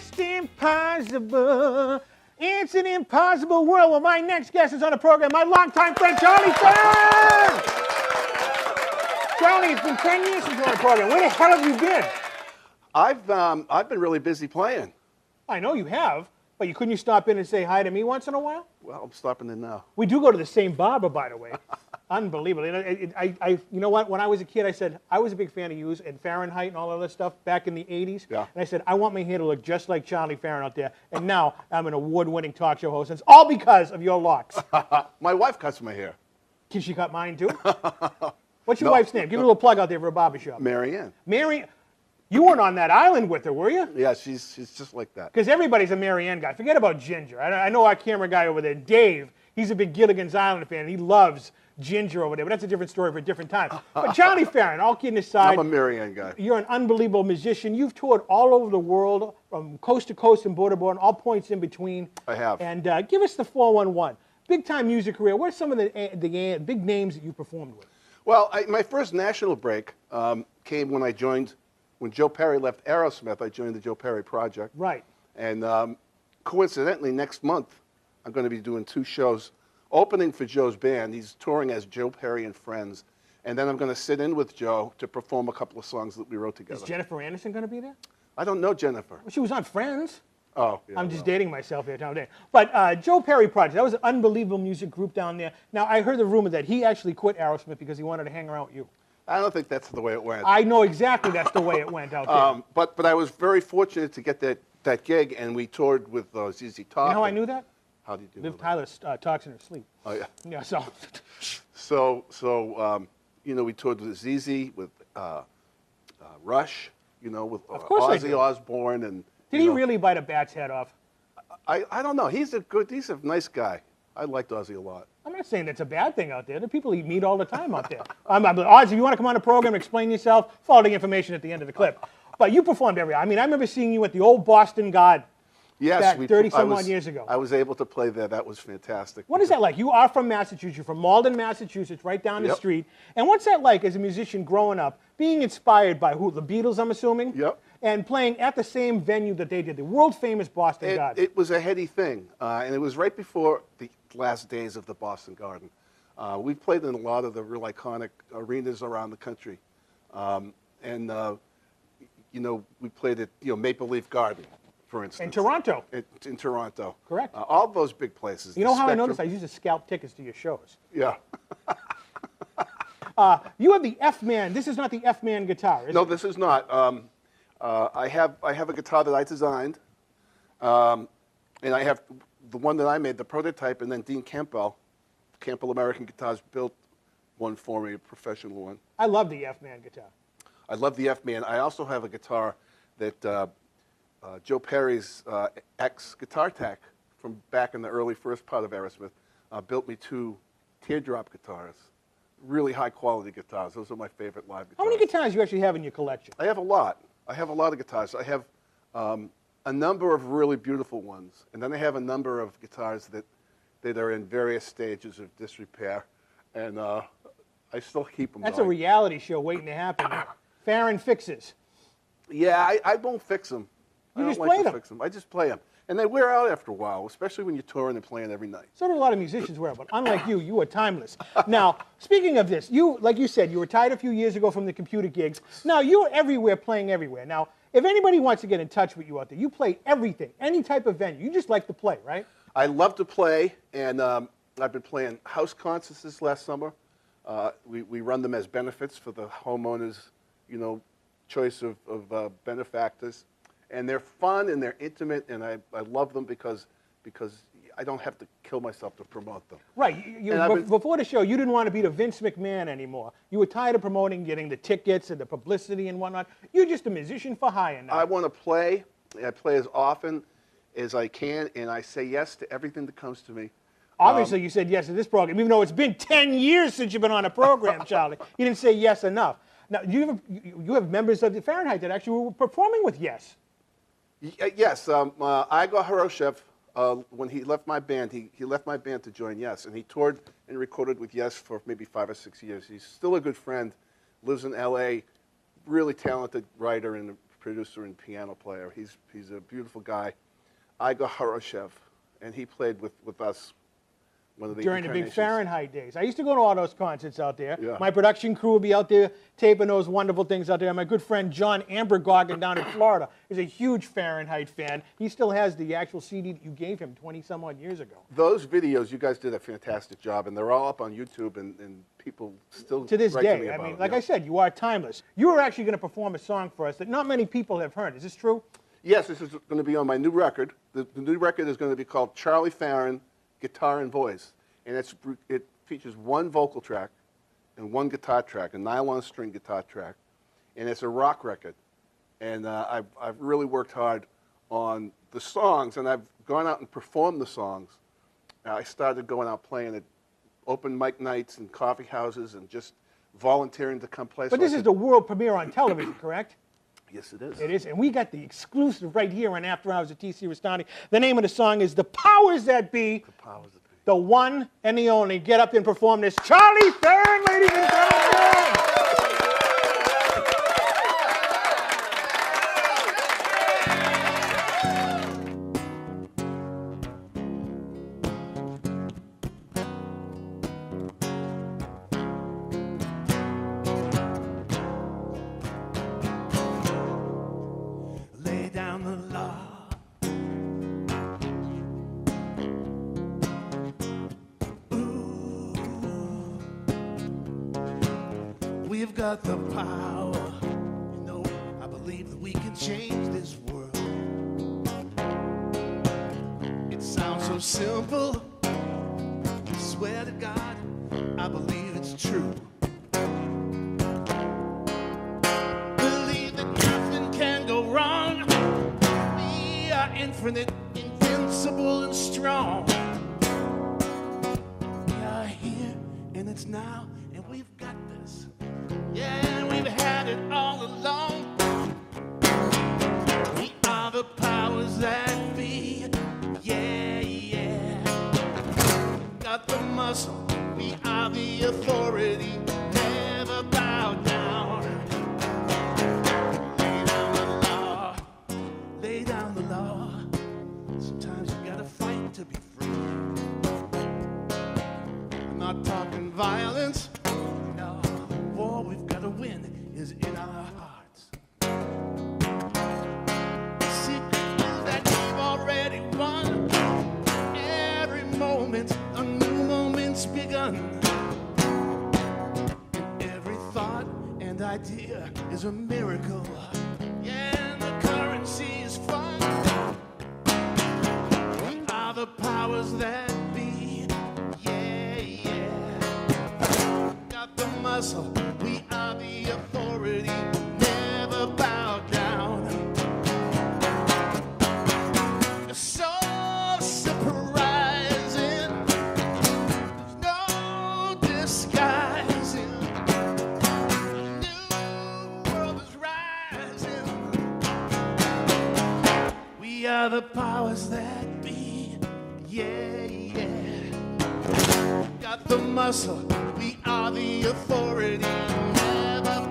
just impossible. It's an impossible world. Well, my next guest is on the program, my longtime friend, Charlie Farren. Charlie, it's been 10 years since you're on the program. Where the hell have you been? I've been really busy playing. I know you have, but couldn't you stop in and say hi to me once in a while? Well, I'm stopping in now. We do go to the same barber, by the way. Unbelievable. You know what? When I was a kid, I said I was a big fan of you and Fahrenheit and all of that stuff back in the 80s. Yeah. And I said, I want my hair to look just like Charlie Farren out there. And now I'm an award-winning talk show host. And it's all because of your locks. My wife cuts my hair. Can she cut mine, too? What's your wife's name? Give her a little plug out there for a barbershop. Mary Ann. Mary, you weren't on that island with her, were you? Yeah, she's just like that. Because everybody's a Mary Ann guy. Forget about Ginger. I know our camera guy over there, Dave. He's a big Gilligan's Island fan. He loves Ginger over there, but that's a different story for a different time. But Charlie Farren, all kidding aside, I'm a Mary Ann guy. You're an unbelievable musician. You've toured all over the world, from coast to coast and border to border, and all points in between. I have. And give us the 411. Big-time music career. What are some of the big names that you performed with? Well, my first national break came when Joe Perry left Aerosmith. I joined the Joe Perry Project. Right. And coincidentally, next month, I'm going to be doing 2 shows, opening for Joe's band. He's touring as Joe Perry and Friends. And then I'm going to sit in with Joe to perform a couple of songs that we wrote together. Is Jennifer Anderson going to be there? I don't know Jennifer. Well, she was on Friends. Oh, yeah. I'm just dating myself here today. But Joe Perry Project, that was an unbelievable music group down there. Now, I heard the rumor that he actually quit Aerosmith because he wanted to hang around with you. I don't think that's the way it went. I know exactly that's the way it went out there. But I was very fortunate to get that gig, and we toured with ZZ Top. You know how I knew that? How did you do Liv that? Tyler talks in her sleep. Oh, yeah. Yeah, so. So we toured with ZZ, with Rush, with Of course I Ozzy did. Osbourne. And, Did he really bite a bat's head off? I don't know. He's a nice guy. I liked Ozzy a lot. I'm not saying that's a bad thing out there. The people you meet all the time out there. Ozzy, if you want to come on the program and explain yourself, follow the information at the end of the clip. But you performed everywhere. I mean, I remember seeing you at the old Boston Garden. Yes, back 30-some-odd years ago. I was able to play there. That was fantastic. What is that like? You are from Massachusetts. You're from Malden, Massachusetts, right down the Yep. street. And what's that like as a musician growing up, being inspired by who? The Beatles, I'm assuming? Yep. And playing at the same venue that they did, the world-famous Boston Garden. It was a heady thing, and it was right before the last days of the Boston Garden. We played in a lot of the real iconic arenas around the country. We played at Maple Leaf Garden, for instance. In Toronto. In Toronto. Correct. All those big places. You know how I know this? I used to scalp tickets to your shows. Yeah. You have the F-Man. This is not the F-Man guitar, is No, it? this is not. I have a guitar that I designed, and I have the one that I made, the prototype, and then Dean Campbell American Guitars, built one for me, a professional one. I love the F-Man guitar. I love the F-Man. I also have a guitar that Joe Perry's ex-guitar tech from back in the early first part of Aerosmith built me 2 teardrop guitars. Really high-quality guitars. Those are my favorite live guitars. How many guitars do you actually have in your collection? I have a lot. I have a lot of guitars. I have a number of really beautiful ones, and then I have a number of guitars that are in various stages of disrepair, and I still keep them. That's a reality show waiting to happen. Farren fixes. Yeah, I won't fix them. You I just don't play like to them. fix them. I just play them, and they wear out after a while, especially when you're touring and playing every night. So do a lot of musicians wear, but unlike you, you are timeless. Now, speaking of this, like you said, you retired a few years ago from the computer gigs. Now, you're everywhere, playing everywhere. Now, if anybody wants to get in touch with you out there, you play everything, any type of venue. You just like to play, right? I love to play, and I've been playing house concerts this last summer. We run them as benefits for the homeowners, choice of benefactors. And they're fun and they're intimate, and I love them because I don't have to kill myself to promote them. Right. Before the show, you didn't want to be the Vince McMahon anymore. You were tired of promoting, getting the tickets and the publicity and whatnot. You're just a musician for hire now. I want to play. I play as often as I can, and I say yes to everything that comes to me. Obviously, you said yes to this program, even though it's been 10 years since you've been on a program, Charlie. You didn't say yes enough. Now, you have members of the Fahrenheit that actually were performing with Yes. Yes, Igor Horoshev, when he left my band, he left my band to join Yes, and he toured and recorded with Yes for maybe 5 or 6 years. He's still a good friend, lives in L.A., really talented writer and producer and piano player. He's a beautiful guy, Igor Horoshev, and he played with us one of the During the big incarnations. Fahrenheit days. I used to go to all those concerts out there. Yeah. My production crew would be out there taping those wonderful things out there. My good friend John Ambergoggin down in Florida is a huge Fahrenheit fan. He still has the actual CD that you gave him 20-some odd years ago. Those videos, you guys did a fantastic job, and they're all up on YouTube, and people still To this write day, me I about mean, them, like yeah. I said, you are timeless. You are actually going to perform a song for us that not many people have heard. Is this true? Yes, this is going to be on my new record. The new record is going to be called Charlie Farren, Guitar and Voice. And it features one vocal track and one guitar track, a nylon string guitar track. And it's a rock record. And I've really worked hard on the songs, and I've gone out and performed the songs. I started going out playing at open mic nights and coffee houses and just volunteering to come play. But this is the world premiere on television, correct? Yes, it is. It is, and we got the exclusive right here on After Hours at TC Restani. The name of the song is The Powers That Be. The powers that be. The one and the only. Get up and perform this. Charlie Farren, ladies and gentlemen. Lay down the law. We've got the power. You know, I believe that we can change this world. It sounds so simple. I swear to God, I believe it's true. Believe that nothing can go wrong. We are infinite, invincible, and strong. We are here, and it's now, and we've got this. Yeah, and we've had it all along. We are the powers that be. Yeah, yeah. Got the muscle. We are the authority. Never bow down. Lay down the law. Lay down the law. Sometimes you gotta fight to be free. I'm not talking violence. No, the war we've got to win is in our hearts. The secret is that we've already won. Every moment, a new moment's begun. And every thought and idea is a miracle. Yeah, and the currency is fun. We are the powers that be. Yeah, yeah. Got the muscle. We are the authority. Never bow down. It's so surprising. There's no disguising. New world is rising. We are the powers that be. Yeah, yeah. Got the muscle. We are the authority. Never